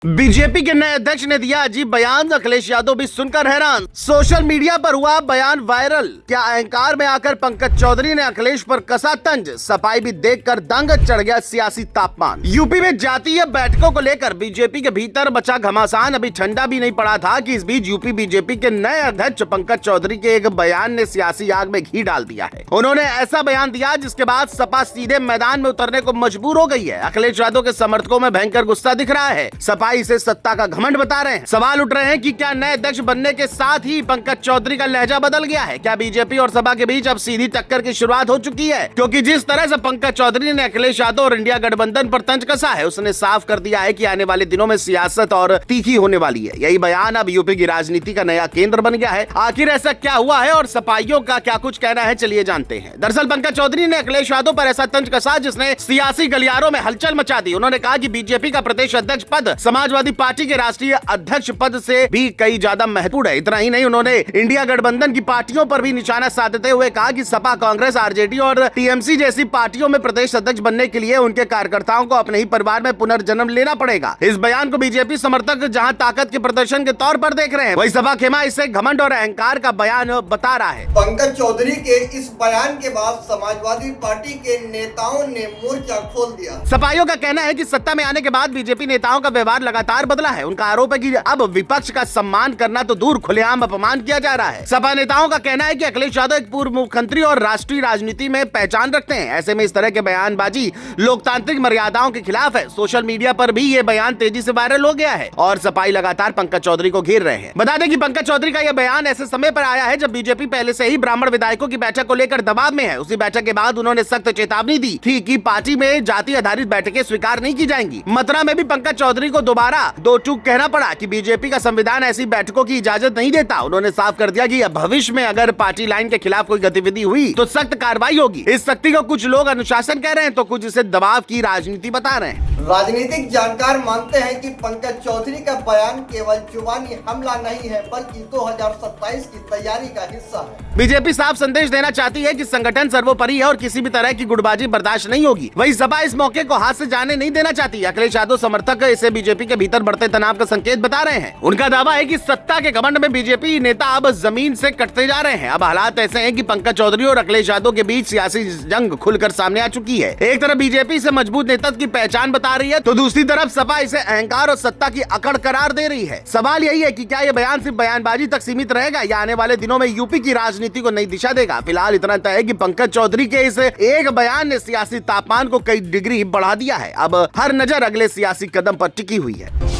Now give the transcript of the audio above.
BJP के नए अध्यक्ष ने दिया अजीब बयान, अखिलेश यादव भी सुनकर हैरान। सोशल मीडिया पर हुआ बयान वायरल। क्या अहंकार में आकर पंकज चौधरी ने अखिलेश पर कसा तंज, सफाई भी देखकर दंग, चढ़ गया सियासी तापमान। यूपी में जातीय बैठकों को लेकर बीजेपी के भीतर मचा घमासान अभी ठंडा भी नहीं पड़ा था कि इस बीच यूपी बीजेपी के नए अध्यक्ष पंकज चौधरी के एक बयान ने सियासी आग में घी डाल दिया है। उन्होंने ऐसा बयान दिया जिसके बाद सपा सीधे मैदान में उतरने को मजबूर हो गई है। अखिलेश यादव के समर्थकों में भयंकर गुस्सा दिख रहा है। सपा इसे सत्ता का घमंड बता रहे हैं। सवाल उठ रहे हैं कि क्या नए अध्यक्ष बनने के साथ ही पंकज चौधरी का लहजा बदल गया है? क्या बीजेपी और सपा के बीच अब सीधी टक्कर की शुरुआत हो चुकी है? क्योंकि जिस तरह से पंकज चौधरी ने अखिलेश यादव और इंडिया गठबंधन पर तंज कसा है, उसने साफ कर दिया है कि आने वाले दिनों में सियासत और तीखी होने वाली है। यही बयान अब यूपी की राजनीति का नया केंद्र बन गया है। आखिर ऐसा क्या हुआ है और सपाइयों का क्या कुछ कहना है, चलिए जानते हैं। दरअसल पंकज चौधरी ने अखिलेश यादव पर ऐसा तंज कसा जिसने सियासी गलियारों में हलचल मचा दी। उन्होंने कहा कि बीजेपी का प्रदेश अध्यक्ष पद समाजवादी पार्टी के राष्ट्रीय अध्यक्ष पद से भी कई ज्यादा महत्वपूर्ण है। इतना ही नहीं, उन्होंने इंडिया गठबंधन की पार्टियों पर भी निशाना साधते हुए कहा कि सपा, कांग्रेस, आरजेडी और टीएमसी जैसी पार्टियों में प्रदेश अध्यक्ष बनने के लिए उनके कार्यकर्ताओं को अपने ही परिवार में पुनर्जन्म लेना पड़ेगा। इस बयान को बीजेपी समर्थक जहां ताकत के प्रदर्शन के तौर पर देख रहे हैं, वही सपा खेमा इसे घमंड और अहंकार का बयान बता रहा है। पंकज चौधरी के इस बयान के बाद समाजवादी पार्टी के नेताओं ने मोर्चा खोल दिया। सपाइयों का कहना है कि सत्ता में आने के बाद बीजेपी नेताओं का व्यवहार लगातार बदला है। उनका आरोप है कि अब विपक्ष का सम्मान करना तो दूर, खुलेआम अपमान किया जा रहा है। सपा नेताओं का कहना है कि अखिलेश यादव एक पूर्व मुख्यमंत्री और राष्ट्रीय राजनीति में पहचान रखते हैं। ऐसे में इस तरह के बयानबाजी लोकतांत्रिक मर्यादाओं के खिलाफ है। सोशल मीडिया पर भी ये बयान तेजी से वायरल हो गया है और सपाई लगातार पंकज चौधरी को घेर रहे हैं। बता दें कि पंकज चौधरी का यह बयान ऐसे समय पर आया है जब बीजेपी पहले से ही ब्राह्मण विधायकों की बैठक को लेकर दबाव में है। उसी बैठक के बाद उन्होंने सख्त चेतावनी दी थी कि पार्टी में जाति आधारित बैठकें स्वीकार नहीं की जाएंगी। मथुरा में भी पंकज चौधरी को दोबारा दो टूक कहना पड़ा कि बीजेपी का संविधान ऐसी बैठकों की इजाजत नहीं देता। उन्होंने साफ कर दिया कि भविष्य में अगर पार्टी लाइन के खिलाफ कोई गतिविधि हुई तो सख्त कार्रवाई होगी। इस सख्ती को कुछ लोग अनुशासन कह रहे हैं तो कुछ इसे दबाव की राजनीति बता रहे हैं। राजनीतिक जानकार मानते हैं कि पंकज चौधरी का बयान केवल जुबानी हमला नहीं है बल्कि 2027 की तैयारी का हिस्सा है। बीजेपी साफ संदेश देना चाहती है कि संगठन सर्वोपरि है और किसी भी तरह की गुटबाजी बर्दाश्त नहीं होगी। वही सपा इस मौके को हाथ से जाने नहीं देना चाहती। अखिलेश यादव समर्थक इसे बीजेपी के भीतर बढ़ते तनाव का संकेत बता रहे हैं। उनका दावा है कि सत्ता के घमंड में बीजेपी नेता अब जमीन से कटते जा रहे हैं। अब हालात ऐसे हैं कि पंकज चौधरी और अखिलेश यादव के बीच सियासी जंग खुलकर सामने आ चुकी है। एक तरफ बीजेपी इसे मजबूत नेतृत्व की पहचान बता रही है तो दूसरी तरफ सपा इसे अहंकार और सत्ता की अकड़ करार दे रही है। सवाल यही है कि क्या ये बयान सिर्फ बयानबाजी तक सीमित रहेगा या आने वाले दिनों में यूपी की राजनीति को नई दिशा देगा। फिलहाल इतना तय है कि पंकज चौधरी के इस एक बयान ने सियासी तापमान को कई डिग्री बढ़ा दिया है। अब हर नजर अगले सियासी कदम पर टिकी हुई है।